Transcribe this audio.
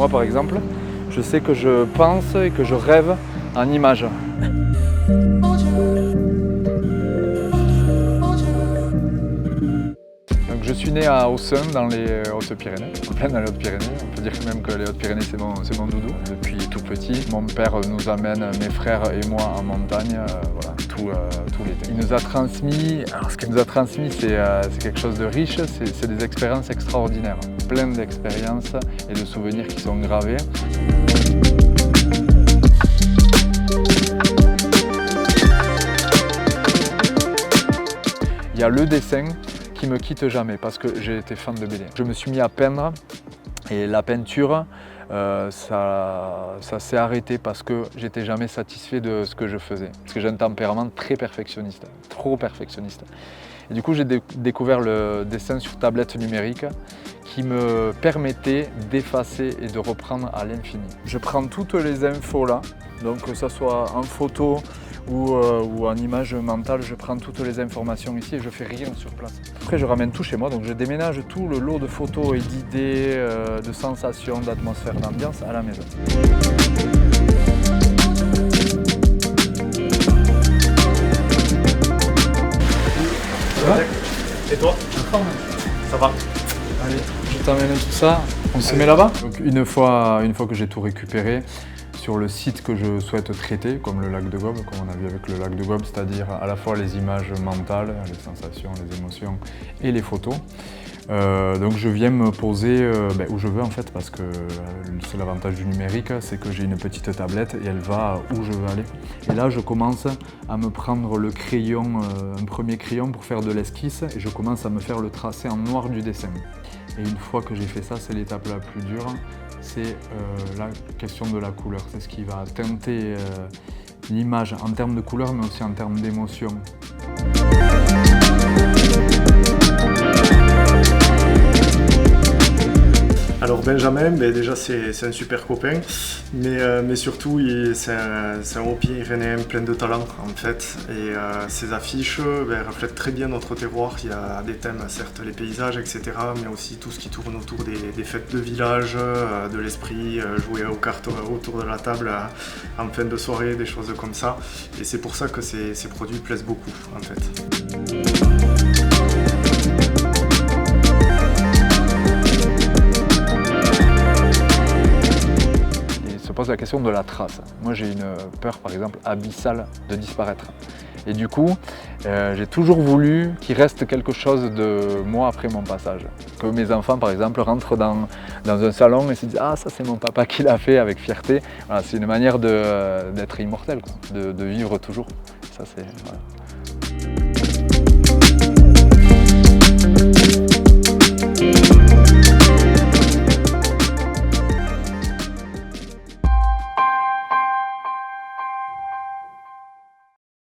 Moi par exemple, je sais que je pense et que je rêve en images. Donc, je suis né à Aussun, dans les Hautes-Pyrénées, en pleine dans les Hautes-Pyrénées. On peut dire même que les Hautes-Pyrénées, c'est mon doudou. Depuis tout petit, mon père nous amène, mes frères et moi, en montagne, voilà, tout l'été. Il nous a transmis, alors ce qu'il nous a transmis, c'est quelque chose de riche, c'est des expériences extraordinaires. Plein d'expériences et de souvenirs qui sont gravés. Il y a le dessin qui me quitte jamais parce que j'ai été fan de BD. Je me suis mis à peindre et la peinture, ça s'est arrêté parce que j'étais jamais satisfait de ce que je faisais. Parce que j'ai un tempérament très perfectionniste, trop perfectionniste. Et du coup, j'ai découvert le dessin sur tablette numérique qui me permettait d'effacer et de reprendre à l'infini. Je prends toutes les infos là, donc que ce soit en photo ou en image mentale, je prends toutes les informations ici et je fais rien sur place. Après, je ramène tout chez moi, donc je déménage tout le lot de photos et d'idées, de sensations, d'atmosphère, d'ambiance à la maison. Ça va ? Et toi? Ça va? Allez, je t'emmène tout ça, on se met là-bas. Donc une fois que j'ai tout récupéré, sur le site que je souhaite traiter, comme le lac de Gobes, comme on a vu avec le lac de Gobes, c'est-à-dire à la fois les images mentales, les sensations, les émotions et les photos. Donc je viens me poser où je veux en fait, parce que c'est l'avantage du numérique, c'est que j'ai une petite tablette et elle va où je veux aller. Et là je commence à me prendre le crayon, un premier crayon pour faire de l'esquisse et je commence à me faire le tracé en noir du dessin. Et une fois que j'ai fait ça, c'est l'étape la plus dure, c'est la question de la couleur. C'est ce qui va teinter l'image en termes de couleur mais aussi en termes d'émotion. Alors Benjamin, déjà c'est un super copain, mais surtout c'est un Haut-Pyrénéen plein de talent en fait. Et ses affiches reflètent très bien notre terroir. Il y a des thèmes, certes les paysages, etc., mais aussi tout ce qui tourne autour des fêtes de village, de l'esprit, jouer aux cartes autour de la table en fin de soirée, des choses comme ça. Et c'est pour ça que ces produits plaisent beaucoup en fait. Se pose la question de la trace. Moi j'ai une peur par exemple abyssale de disparaître. Et du coup, j'ai toujours voulu qu'il reste quelque chose de moi après mon passage. Que mes enfants par exemple rentrent dans un salon et se disent « Ah ça c'est mon papa qui l'a fait » avec fierté. Voilà, c'est une manière d'être immortel, quoi, de vivre toujours. Ça c'est... Voilà.